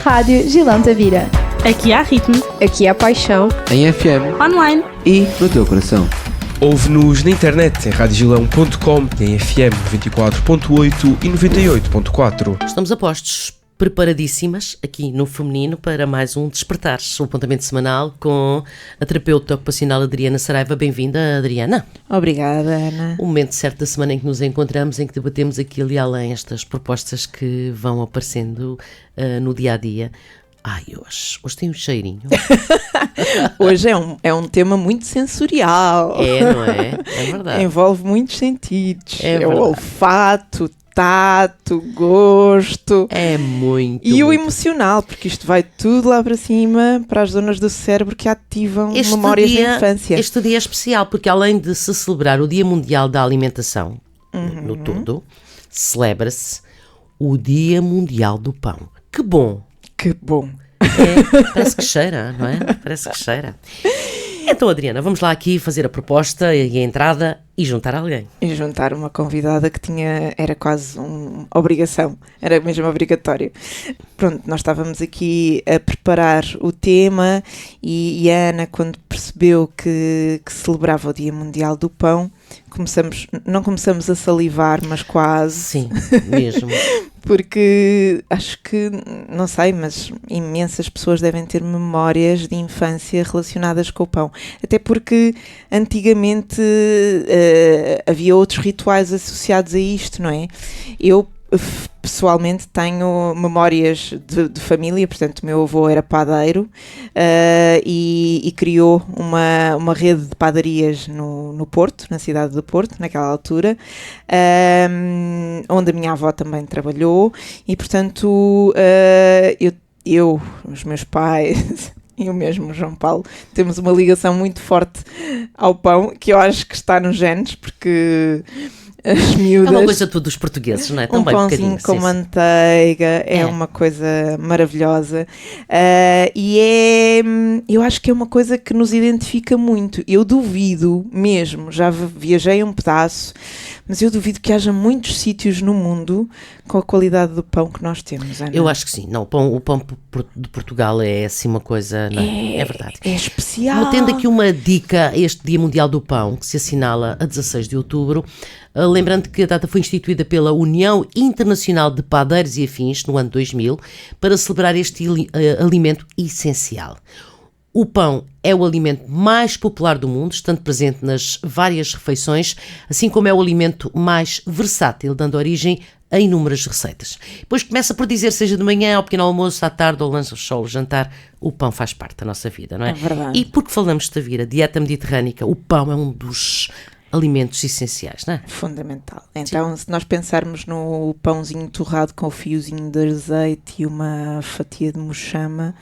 Rádio Gilão Tavira. Aqui há ritmo. Aqui há paixão. Em FM. Online. E no teu coração. Ouve-nos na internet em radiogilão.com, em FM 94.8 e 98.4. Estamos a postos, preparadíssimas, aqui no Feminino, para mais um Despertares, o apontamento semanal com a terapeuta ocupacional Adriana Saraiva. Bem-vinda, Adriana. Obrigada, Ana. O momento certo da semana em que nos encontramos, em que debatemos aqui ali além estas propostas que vão aparecendo no dia-a-dia. Ai, hoje tem um cheirinho. Hoje é um tema muito sensorial. É, não é? É verdade. Envolve muitos sentidos. É o olfato, tato, gosto. É muito. E o emocional, porque isto vai tudo lá para cima, para as zonas do cérebro que ativam memórias da infância. Este dia é especial, porque além de se celebrar o Dia Mundial da Alimentação, no todo, celebra-se o Dia Mundial do Pão. Que bom! Que bom! Parece que cheira, não é? Parece que cheira. Então, Adriana, vamos lá aqui fazer a proposta e a entrada e juntar alguém. E juntar uma convidada que era quase uma obrigação, era mesmo obrigatório. Pronto, nós estávamos aqui a preparar o tema e a Ana, quando percebeu que celebrava o Dia Mundial do Pão, não começamos a salivar, mas quase. Sim, mesmo. Porque acho que, não sei, mas imensas pessoas devem ter memórias de infância relacionadas com o pão. Até porque antigamente havia outros rituais associados a isto, não é? Eu pessoalmente tenho memórias de família, portanto o meu avô era padeiro e criou uma rede de padarias no Porto, na cidade do Porto, naquela altura, onde a minha avó também trabalhou e portanto eu, os meus pais e o mesmo João Paulo, temos uma ligação muito forte ao pão, que eu acho que está nos genes, porque as miúdas... É uma coisa tudo dos portugueses, não é? Um pãozinho com manteiga é uma coisa maravilhosa e eu acho que é uma coisa que nos identifica muito. Eu duvido mesmo, já viajei um pedaço, mas eu duvido que haja muitos sítios no mundo com a qualidade do pão que nós temos, Ana. Eu acho que sim. Não, o pão de Portugal é assim uma coisa... Não, é verdade. É especial. Tendo aqui uma dica a este Dia Mundial do Pão, que se assinala a 16 de outubro, lembrando que a data foi instituída pela União Internacional de Padeiros e Afins, no ano 2000, para celebrar este alimento essencial. O pão é o alimento mais popular do mundo, estando presente nas várias refeições, assim como é o alimento mais versátil, dando origem a inúmeras receitas. Depois começa por dizer, seja de manhã, ao pequeno almoço, à tarde, ao lanche, ao jantar, o pão faz parte da nossa vida, não é? É verdade. E porque falamos de vida, dieta mediterrânica, o pão é um dos alimentos essenciais, não é? Fundamental. Então, se nós pensarmos no pãozinho torrado com o fiozinho de azeite e uma fatia de mochama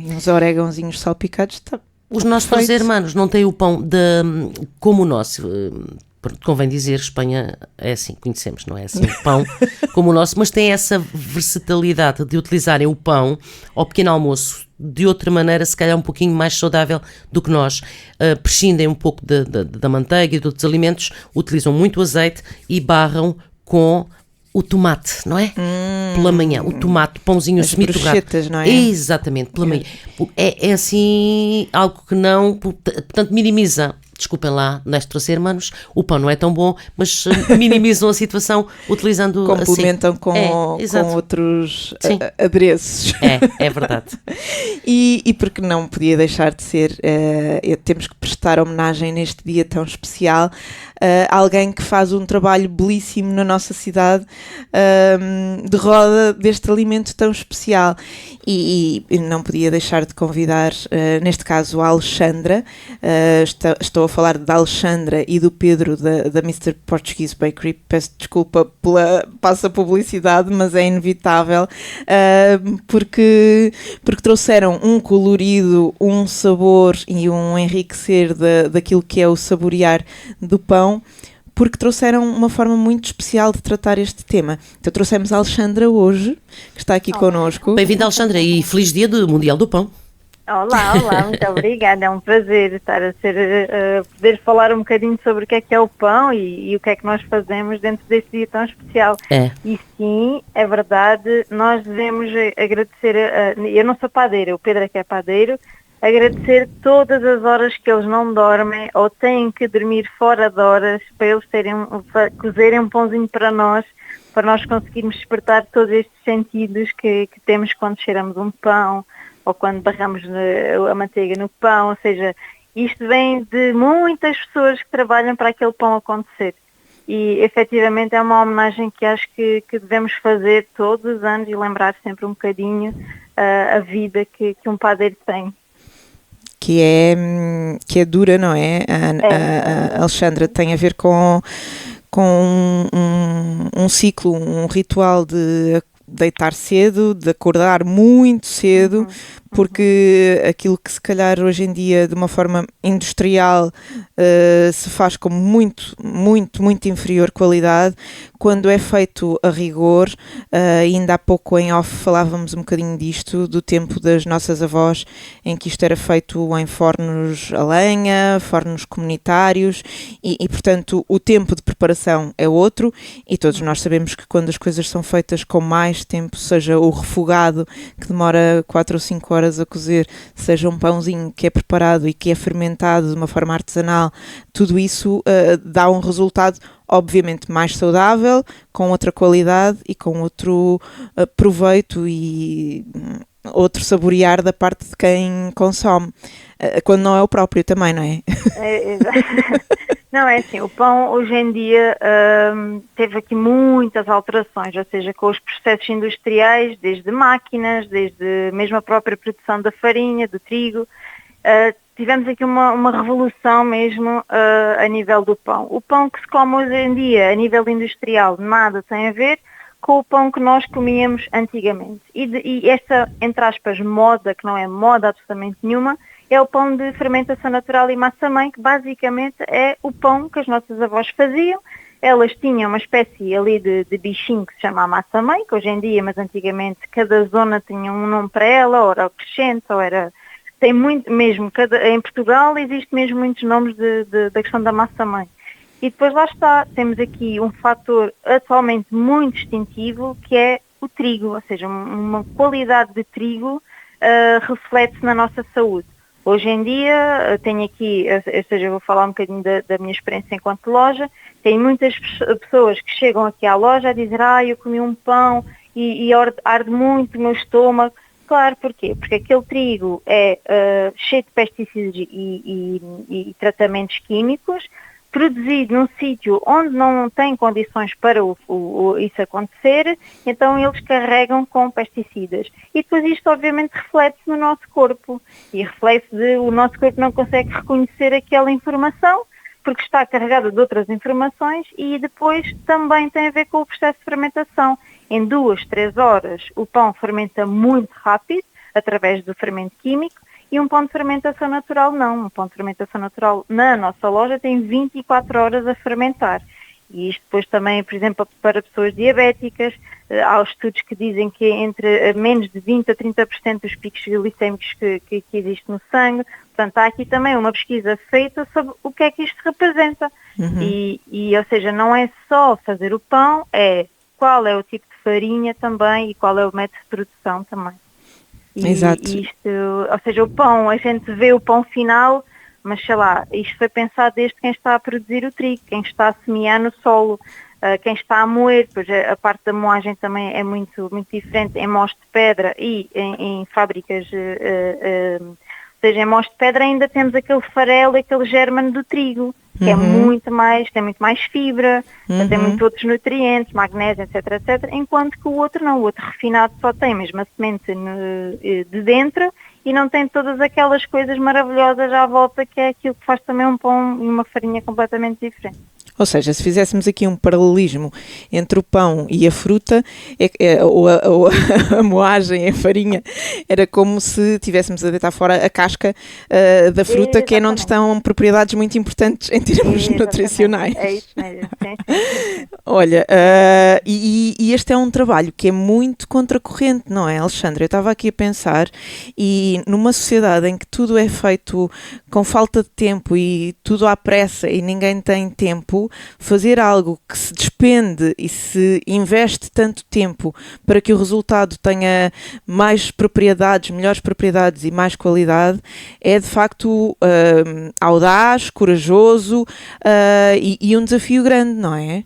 e uns orégãozinhos salpicados, está os nossos irmãos não têm o pão como o nosso. Convém dizer, Espanha é assim, conhecemos, não é assim, o pão como o nosso, mas tem essa versatilidade de utilizarem o pão ao pequeno almoço de outra maneira, se calhar um pouquinho mais saudável do que nós. Prescindem um pouco da manteiga e de outros alimentos, utilizam muito azeite e barram com o tomate, não é? Pela manhã, o tomate, pãozinho semi-torrado. Não é? Exatamente, pela manhã. É assim, algo que não, portanto, minimiza. Desculpem lá, nestes hermanos, o pão não é tão bom, mas minimizam a situação utilizando complementam assim. com outros adereços. É verdade. E porque não podia deixar de ser, temos que prestar homenagem neste dia tão especial a alguém que faz um trabalho belíssimo na nossa cidade de roda deste alimento tão especial. E não podia deixar de convidar, neste caso, a Alexandra. Estou a falar da Alexandra e do Pedro da Mr. Portuguese Bakery. Peço desculpa pela passa publicidade, mas é inevitável, porque trouxeram um colorido, um sabor e um enriquecer daquilo que é o saborear do pão, porque trouxeram uma forma muito especial de tratar este tema. Então trouxemos a Alexandra hoje, que está aqui connosco. Bem-vinda, Alexandra, e feliz dia do Mundial do Pão. Olá, muito obrigada. É um prazer estar poder falar um bocadinho sobre o que é o pão e o que é que nós fazemos dentro deste dia tão especial. É. E sim, é verdade, nós devemos agradecer, eu não sou padeira, o Pedro é que é padeiro, agradecer todas as horas que eles não dormem ou têm que dormir fora de horas para eles cozerem um pãozinho para nós conseguirmos despertar todos estes sentidos que temos quando cheiramos um pão, ou quando barramos a manteiga no pão, ou seja, isto vem de muitas pessoas que trabalham para aquele pão acontecer. E efetivamente é uma homenagem que acho que devemos fazer todos os anos e lembrar sempre um bocadinho a vida que um padeiro tem. Que é dura, não é? A Alexandra, tem a ver com um ciclo, um ritual de deitar cedo, de acordar muito cedo, porque aquilo que se calhar hoje em dia de uma forma industrial se faz com muito inferior qualidade, quando é feito a rigor, ainda há pouco em off falávamos um bocadinho disto, do tempo das nossas avós, em que isto era feito em fornos a lenha, fornos comunitários e portanto o tempo de preparação é outro, e todos nós sabemos que quando as coisas são feitas com mais tempo, seja o refogado que demora 4 ou 5 horas a cozer, seja um pãozinho que é preparado e que é fermentado de uma forma artesanal, tudo isso dá um resultado obviamente mais saudável, com outra qualidade e com outro proveito e outro saborear da parte de quem consome, quando não é o próprio também, não é? Não, é assim, o pão hoje em dia teve aqui muitas alterações, ou seja, com os processos industriais, desde máquinas, desde mesmo a própria produção da farinha, do trigo, tivemos aqui uma revolução mesmo a nível do pão. O pão que se come hoje em dia, a nível industrial, nada tem a ver com o pão que nós comíamos antigamente. E esta, entre aspas, moda, que não é moda absolutamente nenhuma, é o pão de fermentação natural e massa-mãe, que basicamente é o pão que as nossas avós faziam. Elas tinham uma espécie ali de bichinho que se chama massa-mãe, que hoje em dia, mas antigamente, cada zona tinha um nome para ela, ou era o crescente, ou era... Tem muito mesmo, em Portugal existe mesmo muitos nomes da questão da massa-mãe. E depois lá está, temos aqui um fator atualmente muito distintivo, que é o trigo, ou seja, uma qualidade de trigo reflete-se na nossa saúde. Hoje em dia, tenho aqui, ou seja, eu vou falar um bocadinho da minha experiência enquanto loja, tem muitas pessoas que chegam aqui à loja a dizer, eu comi um pão e arde muito o meu estômago. Claro, porquê? Porque aquele trigo é cheio de pesticidas e tratamentos químicos, produzido num sítio onde não tem condições para isso acontecer, então eles carregam com pesticidas. E depois isto obviamente reflete-se no nosso corpo. E o nosso corpo não consegue reconhecer aquela informação, porque está carregada de outras informações, e depois também tem a ver com o processo de fermentação. Em 2, 3 horas o pão fermenta muito rápido, através do fermento químico, e um pão de fermentação natural não. Um pão de fermentação natural na nossa loja tem 24 horas a fermentar. E isto depois também, por exemplo, para pessoas diabéticas, há estudos que dizem que entre menos de 20% a 30% dos picos glicémicos que existe no sangue. Portanto, há aqui também uma pesquisa feita sobre o que é que isto representa. Ou seja, não é só fazer o pão, é qual é o tipo de farinha também e qual é o método de produção também. Exato. Ou seja, o pão, a gente vê o pão final, mas sei lá, isto foi pensado desde quem está a produzir o trigo, quem está a semear no solo, quem está a moer, pois a parte da moagem também é muito diferente em mós de pedra e em fábricas, ou seja, em mós de pedra ainda temos aquele farelo, aquele germe do trigo, que tem muito mais fibra, tem muitos outros nutrientes, magnésio, etc, enquanto que o outro não, o outro refinado só tem mesmo a semente de dentro e não tem todas aquelas coisas maravilhosas à volta, que é aquilo que faz também um pão e uma farinha completamente diferente. Ou seja, se fizéssemos aqui um paralelismo entre o pão e a fruta, ou a moagem, a farinha, era como se estivéssemos a deitar fora a casca da fruta, que é onde estão propriedades muito importantes em termos nutricionais. É isso mesmo. Sim. Olha, e este é um trabalho que é muito contracorrente, não é, Alexandra? Eu estava aqui a pensar, e numa sociedade em que tudo é feito com falta de tempo e tudo à pressa e ninguém tem tempo, fazer algo que se despende e se investe tanto tempo para que o resultado tenha mais propriedades, melhores propriedades e mais qualidade, é de facto audaz, corajoso e um desafio grande, não é?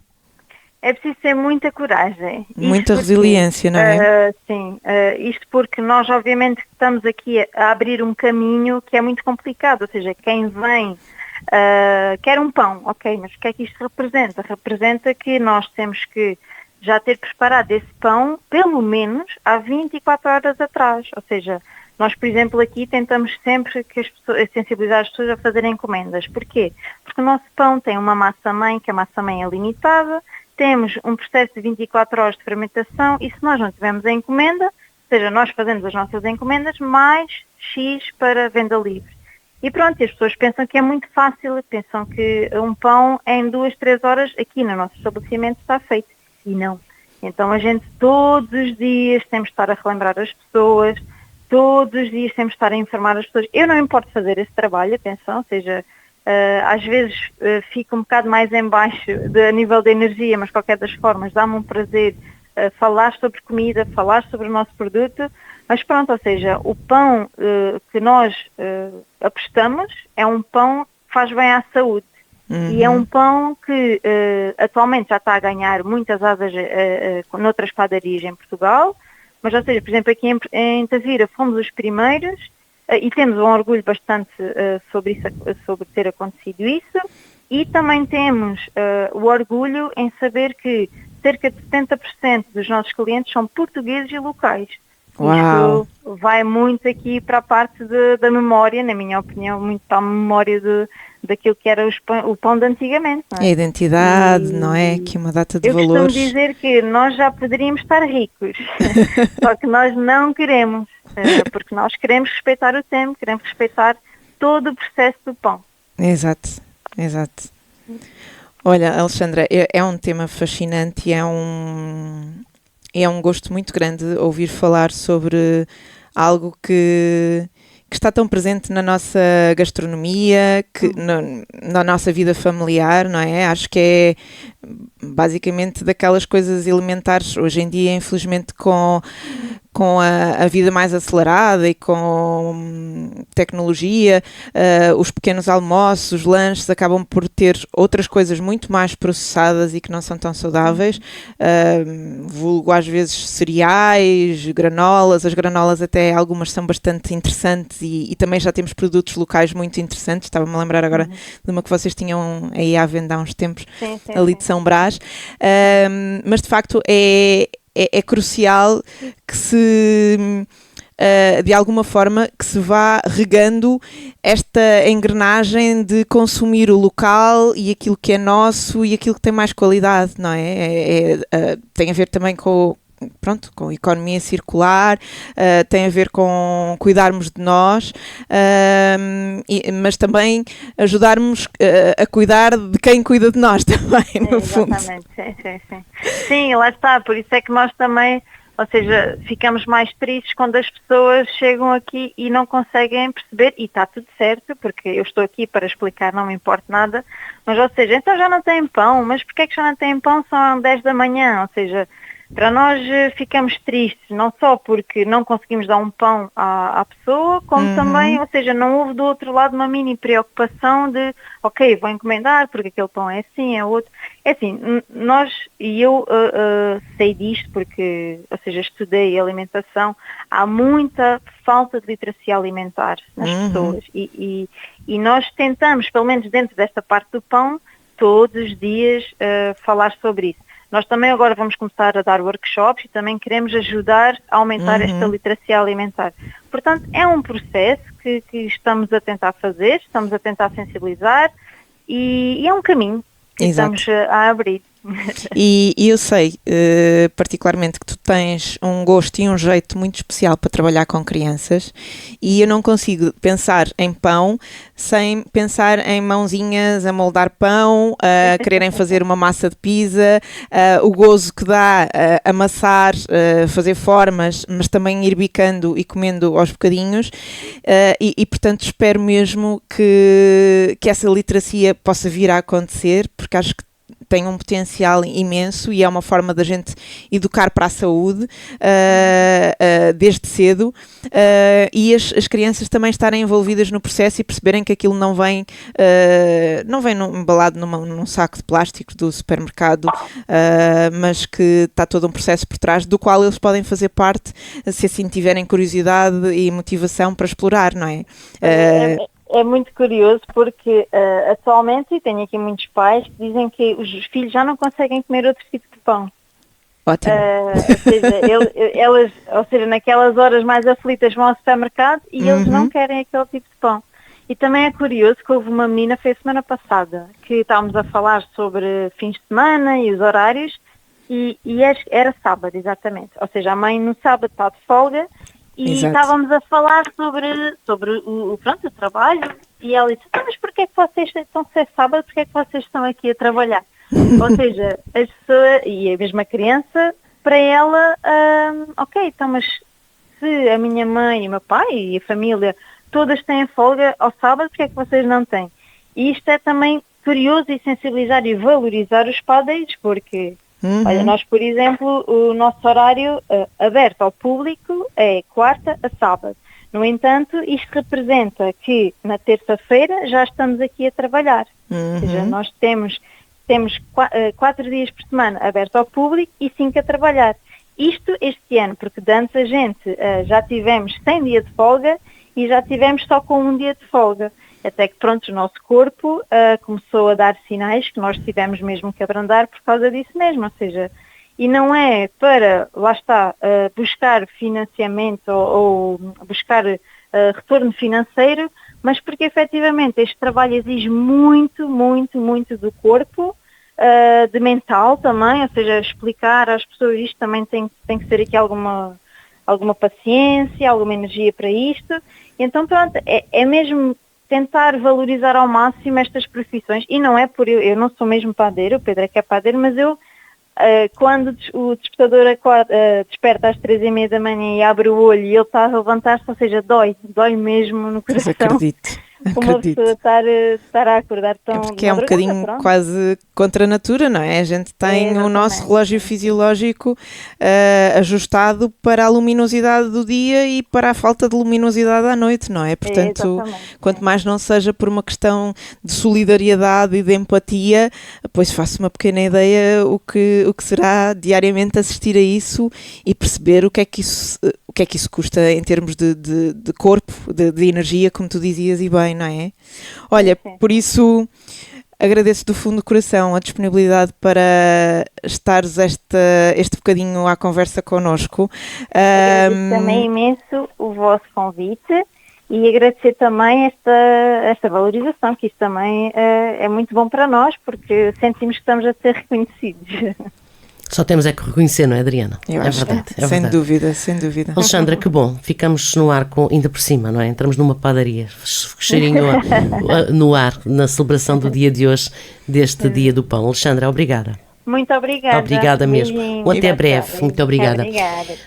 É preciso ter muita coragem. Muita resiliência, não é? Sim, isto porque nós obviamente estamos aqui a abrir um caminho que é muito complicado, ou seja, quem vem quer um pão, ok, mas o que é que isto representa? Representa que nós temos que já ter preparado esse pão pelo menos há 24 horas atrás, ou seja, nós, por exemplo, aqui tentamos sempre que sensibilizar as pessoas a fazerem encomendas. Porquê? Porque o nosso pão tem uma massa-mãe, que a massa-mãe é limitada, temos um processo de 24 horas de fermentação e se nós não tivermos a encomenda, ou seja, nós fazemos as nossas encomendas, mais X para venda livre. E pronto, as pessoas pensam que é muito fácil, pensam que um pão em 2, 3 horas aqui no nosso estabelecimento está feito. E não. Então a gente todos os dias temos de estar a relembrar as pessoas, todos os dias temos de estar a informar as pessoas. Eu não importo fazer esse trabalho, atenção, ou seja, às vezes fico um bocado mais em baixo a nível de energia, mas de qualquer das formas dá-me um prazer falar sobre comida, falar sobre o nosso produto, mas pronto, ou seja, o pão que nós apostamos é um pão que faz bem à saúde. E é um pão que atualmente já está a ganhar muitas asas noutras padarias em Portugal, mas ou seja, por exemplo, aqui em Tavira fomos os primeiros e temos um orgulho bastante sobre ter acontecido isso, e também temos o orgulho em saber que cerca de 70% dos nossos clientes são portugueses e locais. Uau. Isto vai muito aqui para a parte da memória, na minha opinião, muito para a memória daquilo que era o pão de antigamente. Não é? A identidade, não é? Que uma data de valores. Eu costumo dizer que nós já poderíamos estar ricos, só que nós não queremos, porque nós queremos respeitar o tempo, queremos respeitar todo o processo do pão. Exato. Olha, Alexandra, é um tema fascinante e é um gosto muito grande ouvir falar sobre algo que está tão presente na nossa gastronomia, na nossa vida familiar, não é? Acho que é basicamente daquelas coisas elementares hoje em dia, infelizmente com a vida mais acelerada e com tecnologia, os pequenos almoços, os lanches acabam por ter outras coisas muito mais processadas e que não são tão saudáveis, vulgo às vezes cereais, granolas. As granolas até algumas são bastante interessantes e também já temos produtos locais muito interessantes. Estava-me a lembrar agora de uma que vocês tinham aí à venda há uns tempos, sim, ali de São Brás, mas de facto é crucial que se, de alguma forma, que se vá regando esta engrenagem de consumir o local e aquilo que é nosso e aquilo que tem mais qualidade, não é? Tem a ver também com a economia circular, tem a ver com cuidarmos de nós, mas também ajudarmos a cuidar de quem cuida de nós também, no fundo. Exatamente, sim. Sim, lá está, por isso é que nós também, ou seja, ficamos mais tristes quando as pessoas chegam aqui e não conseguem perceber, e está tudo certo, porque eu estou aqui para explicar, não me importa nada, mas ou seja, então já não tem pão, mas porquê é que já não tem pão? São 10 da manhã, ou seja, para nós ficamos tristes, não só porque não conseguimos dar um pão à pessoa, como também, ou seja, não houve do outro lado uma mini preocupação de, ok, vou encomendar porque aquele pão é assim, é outro. É assim, eu sei disto porque, ou seja, estudei alimentação, há muita falta de literacia alimentar nas pessoas e nós tentamos, pelo menos dentro desta parte do pão, todos os dias falar sobre isso. Nós também agora vamos começar a dar workshops e também queremos ajudar a aumentar esta literacia alimentar. Portanto, é um processo que estamos a tentar fazer, estamos a tentar sensibilizar e é um caminho. e Exato. estamos a abrir. E eu sei, particularmente, que tu tens um gosto e um jeito muito especial para trabalhar com crianças, e eu não consigo pensar em pão sem pensar em mãozinhas a moldar pão, a quererem fazer uma massa de pizza, o gozo que dá amassar, fazer formas, mas também ir bicando e comendo aos bocadinhos, e portanto espero mesmo que essa literacia possa vir a acontecer, porque acho que tem um potencial imenso e é uma forma da gente educar para a saúde desde cedo, e as crianças também estarem envolvidas no processo e perceberem que aquilo não vem embalado num saco de plástico do supermercado, mas que está todo um processo por trás do qual eles podem fazer parte, se assim tiverem curiosidade e motivação para explorar, não é? É muito curioso porque atualmente tenho aqui muitos pais que dizem que os filhos já não conseguem comer outro tipo de pão. Ótimo. Ou seja, naquelas horas mais aflitas vão ao supermercado e eles não querem aquele tipo de pão. E também é curioso que houve uma menina, foi a semana passada, que estávamos a falar sobre fins de semana e os horários, e era sábado, exatamente. Ou seja, a mãe no sábado está de folga. E Exato. estávamos a falar sobre o trabalho, e ela disse, mas porquê é que vocês estão a ser sábado, porquê é que vocês estão aqui a trabalhar? Ou seja, as pessoas, e a mesma criança, para ela, ok, então mas se a minha mãe e o meu pai e a família todas têm folga ao sábado, porquê é que vocês não têm? E isto é também curioso e sensibilizar e valorizar os padeiros, porque... Olha, nós, por exemplo, o nosso horário aberto ao público é quarta a sábado. No entanto, isto representa que na terça-feira já estamos aqui a trabalhar. Ou seja, nós temos 4 dias por semana aberto ao público e 5 a trabalhar. Isto este ano, porque de antes a gente já tivemos 100 dias de folga e já tivemos só com 1 dia de folga. Até que, pronto, o nosso corpo começou a dar sinais que nós tivemos mesmo que abrandar por causa disso mesmo, ou seja, e não é para, lá está, buscar financiamento ou buscar retorno financeiro, mas porque efetivamente este trabalho exige muito, muito, muito do corpo, de mental também, ou seja, explicar às pessoas isto também tem que ser aqui alguma paciência, alguma energia para isto, e então pronto, é mesmo tentar valorizar ao máximo estas profissões, e não é por eu não sou mesmo padeiro, o Pedro é que é padeiro, mas eu, quando o despertador desperta às 3h30 da manhã e abre o olho e ele está a levantar-se, ou seja, dói mesmo no Mas coração. acredito. Uma pessoa estar a acordar tão... É porque é um bocadinho quase contra a natura, não é? A gente tem o nosso relógio fisiológico ajustado para a luminosidade do dia e para a falta de luminosidade à noite, não é? Portanto, quanto mais não seja por uma questão de solidariedade e de empatia, pois faço uma pequena ideia o que será diariamente assistir a isso e perceber o que é que isso custa em termos de corpo, de energia, como tu dizias, e bem, não é? Olha, por isso agradeço do fundo do coração a disponibilidade para estares este bocadinho à conversa connosco. Agradeço também imenso o vosso convite e agradecer também esta valorização, que isso também é muito bom para nós, porque sentimos que estamos a ser reconhecidos. Só temos é que reconhecer, não é, Adriana? Eu acho, verdade. Sem dúvida, sem dúvida. Alexandra, que bom, ficamos no ar ainda por cima, não é? Entramos numa padaria, cheirinho no ar, na celebração do dia de hoje, deste Dia do Pão. Alexandra, obrigada. Muito obrigada. Obrigada mesmo. Até breve. Muito obrigada.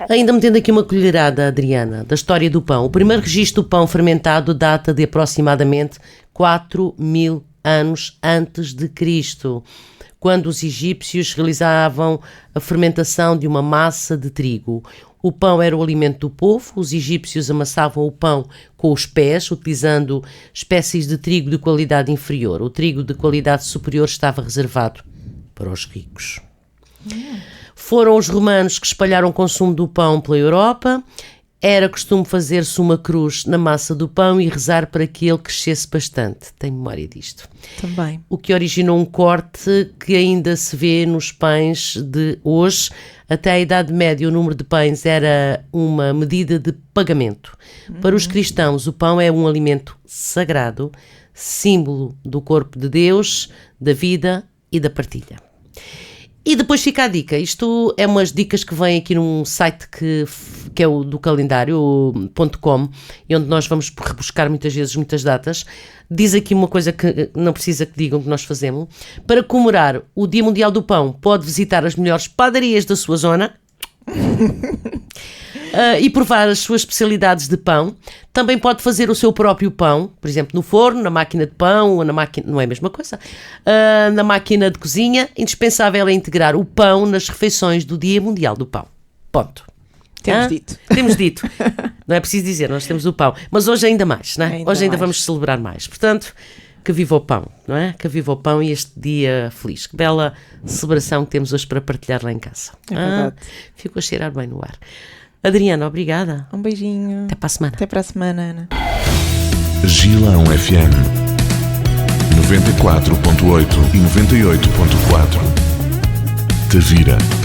Ainda metendo aqui uma colherada, Adriana, da história do pão. O primeiro registro do pão fermentado data de aproximadamente 4.000 anos antes de Cristo, quando os egípcios realizavam a fermentação de uma massa de trigo. O pão era o alimento do povo, os egípcios amassavam o pão com os pés, utilizando espécies de trigo de qualidade inferior. O trigo de qualidade superior estava reservado para os ricos. Foram os romanos que espalharam o consumo do pão pela Europa. Era costume fazer-se uma cruz na massa do pão e rezar para que ele crescesse bastante. Tenho memória disto. Também. O que originou um corte que ainda se vê nos pães de hoje. Até a Idade Média, o número de pães era uma medida de pagamento. Para os cristãos, o pão é um alimento sagrado, símbolo do corpo de Deus, da vida e da partilha. E depois fica a dica, isto é umas dicas que vêm aqui num site que é o do calendário.com, onde nós vamos rebuscar muitas vezes muitas datas. Diz aqui uma coisa que não precisa que digam que nós fazemos. Para comemorar o Dia Mundial do Pão, pode visitar as melhores padarias da sua zona e provar as suas especialidades de pão. Também pode fazer o seu próprio pão, por exemplo, no forno, na máquina de pão, ou na máquina, não é a mesma coisa, na máquina de cozinha. Indispensável é integrar o pão nas refeições do Dia Mundial do Pão. Ponto. Temos dito. Temos dito. Não é preciso dizer, nós temos o pão. Mas hoje ainda mais, não é? Hoje ainda vamos celebrar mais. Portanto, que viva o pão, não é? Que viva o pão e este dia feliz. Que bela celebração que temos hoje para partilhar lá em casa. É verdade. Fico a cheirar bem no ar. Adriana, obrigada. Um beijinho. Até para a semana. Até para a semana, Ana. Gilão FM 94.8 e 98.4 Tavira.